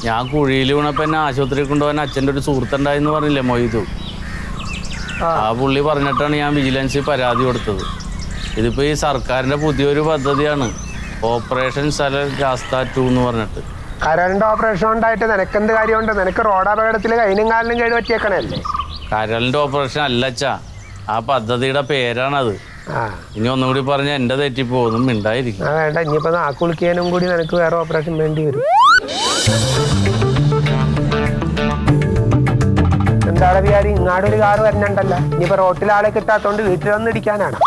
ഞാൻ കുഴിയിൽ വീണപ്പോൾ എന്നെ ആശുപത്രിയിൽ കൊണ്ടുപോകാൻ അച്ഛൻ്റെ ഒരു സുഹൃത്തുണ്ടായെന്ന് പറഞ്ഞില്ലേ മൊയ്തു. ആ പുള്ളി പറഞ്ഞിട്ടാണ് ഞാൻ വിജിലൻസിൽ പരാതി കൊടുത്തത്. ഇതിപ്പോൾ ഈ സർക്കാരിൻ്റെ പുതിയൊരു പദ്ധതിയാണ്, ഓപ്പറേഷൻ സലർ രാസ്ത 2 എന്ന് പറഞ്ഞിട്ട്. കരളിന്റെ ഓപ്പറേഷൻ ഉണ്ടായിട്ട് നിനക്കെന്ത് കാര്യമുണ്ട്? നിനക്ക് റോഡ് അപകടത്തിൽ കൈനും കാലിനും കേട് പറ്റിയേക്കണല്ലേ? കരളിൻ്റെ ഓപ്പറേഷൻ അല്ലച്ചാ, ആ പദ്ധതിയുടെ പേരാണത്. ഇനി ഒന്നുകൂടി പറഞ്ഞാൽ എൻ്റെ തെറ്റിപ്പോകും, മിണ്ടായിരിക്കും. വേണ്ട, ഇനിയിപ്പോ നാക്കുളിക്കാനും കൂടി നിനക്ക് വേറെ ഓപ്പറേഷൻ വേണ്ടി വരും. എന്താണ് വിചാരി, ഇങ്ങാടൊരു കാറ് വരുന്നുണ്ടല്ലോ. ഇനിയിപ്പോ റോട്ടിൽ ആളെ കിട്ടാത്തോണ്ട് വീട്ടിൽ വന്ന് ഇടിക്കാനാണ്.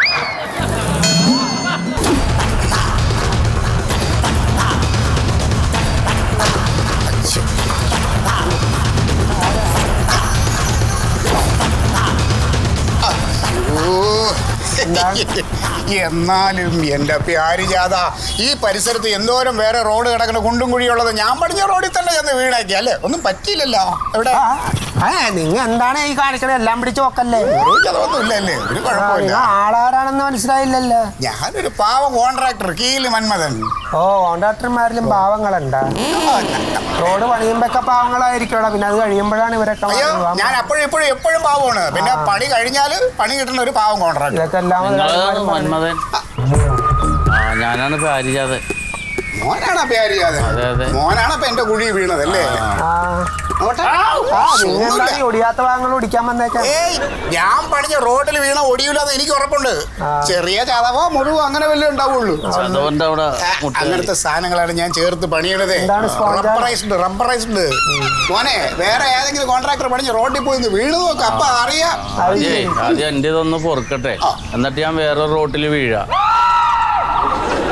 എന്നാലും എന്റെ പ്യാരിജാത, ഈ പരിസരത്ത് എന്തോരം വേറെ റോഡ് കിടക്കുന്ന കുണ്ടും കുഴിയുള്ളത് ഞാൻ പഠിച്ച റോഡിൽ തന്നെ ചെന്ന് വീണാക്കി അല്ലേ? ഒന്നും പറ്റിയില്ലല്ലോ. എവിടെ നിങ്ങ എന്താണ് ഈ കാണിക്കണേ? എല്ലാം പിടിച്ച് നോക്കല്ലേ? അതൊന്നുമില്ലല്ലേ, ഒരു കുഴപ്പമില്ല. ആളാരാണെന്ന് മനസ്സിലായില്ലല്ലോ. ഞാനൊരു പാവ കോൺട്രാക്ടർ, കീല് മന്മഥൻ. ഓ, കോൺട്രാക്ടർമാരിലും പാവങ്ങളുണ്ടാ? റോഡ് പണിയുമ്പൊക്കെ പാവങ്ങളായിരിക്കോടാ, പിന്നെ അത് കഴിയുമ്പോഴാണ് ഇവരൊക്കെ. ഞാൻ അപ്പോഴും ഇപ്പോഴും എപ്പോഴും പാവമാണ്. പിന്നെ പണി കഴിഞ്ഞാൽ പണി കിട്ടുന്ന ഒരു പാവം കോൺട്രാക്ടർ. ഇതൊക്കെ എല്ലാം മന്മഥൻ. ഞാനാണ് പാരിജാതൻ. മോനാണ് പ്യാരിജാതൻ? മോനാണ് ഇപ്പൊ എന്റെ കുഴി വീണതല്ലേ? ഒടിയാത്ത ഭാഗങ്ങൾ ഒടിക്കാൻ വന്നേക്കാം. ഞാൻ പണിഞ്ഞ റോഡിൽ വീണ ഒടിയില്ലാന്ന് എനിക്ക് ഉറപ്പുണ്ട്. ചെറിയ ചതവോ മുറിവോ അങ്ങനെ വല്ലതും ഉണ്ടാവുള്ളൂ. അങ്ങനത്തെ സാധനങ്ങളാണ് ഞാൻ ചേർത്ത് പണിയണത്. റബ്ബറൈസ്ഡ്. മോനെ, വേറെ ഏതെങ്കിലും കോൺട്രാക്ടർ പണിഞ്ഞ റോഡിൽ പോയി വീണ് നോക്കാം, അപ്പൊ അറിയാം. ആദ്യം എന്റേതൊന്ന് പൊറുക്കട്ടെ, എന്നിട്ട് ഞാൻ വേറെ റോട്ടിൽ വീഴാം.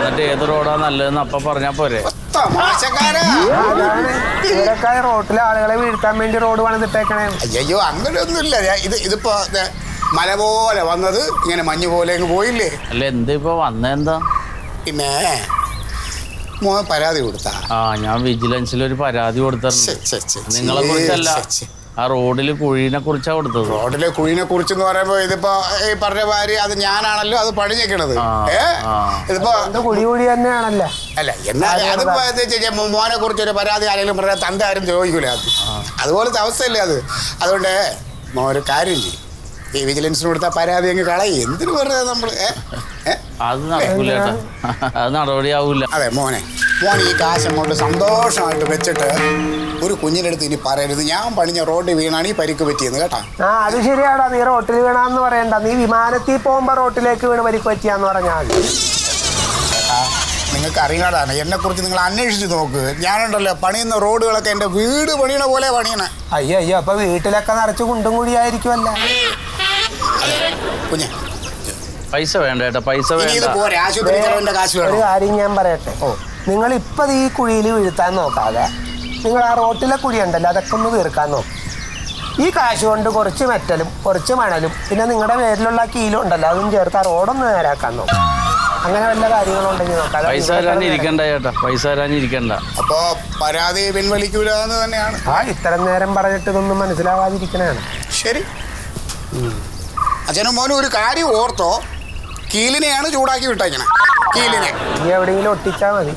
എന്നിട്ട് ഏത് റോഡാ നല്ലതെന്ന് അപ്പൊ പറഞ്ഞാ പോരെ? റോട്ടിലെ ആളുകളെ വീഴ്ത്താൻ വേണ്ടി റോഡ് പണിതിട്ടേക്കണേ. അയ്യോ, അങ്ങനെയൊന്നുമില്ല. ഇതിപ്പോ മല പോലെ വന്നത് ഇങ്ങനെ മഞ്ഞ് പോലെ പോയില്ലേ? അല്ല, എന്താ ഇപ്പൊ വന്നെന്താ? പിന്നെ മോൻ പരാതി കൊടുത്താ? ഞാൻ വിജിലൻസിൽ ഒരു പരാതി കൊടുത്തിട്ടുണ്ട്. നിങ്ങളെ കുറിച്ചല്ല, ആ റോഡില് കുഴീനെ കുറിച്ചാ കൊടുത്തത്. റോഡിലെ കുഴീനെ കുറിച്ചെന്ന് പറയുമ്പോ ഇതിപ്പോ ഈ പറഞ്ഞ ഭാര്യ അത് ഞാനാണല്ലോ അത് പണിഞ്ഞേക്കണത്. ഇതിപ്പോ കുഴി കുഴി തന്നെയാണല്ലോ. അല്ല, എന്നാലും അതിപ്പോ മോനെ കുറിച്ച് ഒരു പരാതി ആരെങ്കിലും പറഞ്ഞാൽ തന്റെ ആരും ചോദിക്കൂല. അതുപോലത്തെ അവസ്ഥയല്ലേ അത്. അതുകൊണ്ട് മോൻ ഒരു കാര്യം ചെയ്യും, ഈ വിജിലൻസിന് കൊടുത്ത പരാതി അങ്ങ് കളയും. എന്തിനു പറഞ്ഞത് നമ്മള്? അത് നടക്കൂല, അത് നടപടിയാവൂല. അതെ മോൻ ഈ കാശ് അങ്ങോട്ട് സന്തോഷമായിട്ട് വെച്ചിട്ട് ഒരു കുഞ്ഞിൻ്റെ അടുത്ത് ഇനി പറയരുത് ഞാൻ പണിഞ്ഞ റോഡിൽ വീണാണ് ഈ പരിക്ക് പറ്റിയെന്ന്, കേട്ടാ? അത് ശരിയാടാ, നീ റോട്ടിൽ വീണാന്ന് പറയണ്ട. നീ വിമാനത്തിൽ പോകുമ്പോ റോട്ടിലേക്ക് വീണ് പരിക്ക് പറ്റിയാന്ന് പറഞ്ഞാൽ നിങ്ങൾക്ക് അറിയാടാണ്. എന്നെ കുറിച്ച് നിങ്ങൾ അന്വേഷിച്ച് നോക്ക്. ഞാനുണ്ടല്ലോ പണിയുന്ന റോഡുകളൊക്കെ എൻ്റെ വീട് പണിയണ പോലെ പണിയണേ. അയ്യോ, അപ്പൊ വീട്ടിലൊക്കെ നിറച്ച് കുണ്ടും കൂടിയായിരിക്കുമല്ലോ. കുഞ്ഞെ, പൈസ വേണ്ട ഏട്ടാ, പൈസ വേണ്ട. ഒരു കാര്യം ഞാൻ പറയട്ടെ, നിങ്ങൾ ഇപ്പൊ ഈ കുഴിയിൽ വീഴ്ത്താൻ നോക്കാതെ നിങ്ങൾ ആ റോട്ടിലെ കുഴി ഉണ്ടല്ലോ അതൊക്കെ ഒന്ന് തീർക്കാൻ നോക്കും. ഈ കാശ് കൊണ്ട് കുറച്ച് മെറ്റലും കുറച്ച് മണലും പിന്നെ നിങ്ങളുടെ പേരിലുള്ള കീലും ഉണ്ടല്ലോ അതും ചേർത്ത് ആ റോഡൊന്ന് നേരാക്കാൻ നോക്കും. അങ്ങനെ വല്ല കാര്യങ്ങളുണ്ടെങ്കിൽ നോക്കാം. പൈസ തരാനിരിക്കണ്ട ചേട്ടാ, പൈസ തരാനിരിക്കണ്ട. അപ്പോ പരാതി പിൻവലിക്കൂലെന്ന് തന്നെയാണ്. ഇത്രയും നേരം പറഞ്ഞിട്ട് ഇതൊന്നും മനസ്സിലാവാതിരിക്കണാണ്. ശരി, അച്ഛനും മോനും ഒരു കാര്യം ഓർത്തോ, കീലിനെയാണ് ചൂടാക്കി വിട്ടേക്കണേ. കീലിനെ നീ എവിടെയെങ്കിലും ഒട്ടിച്ചാൽ മതി.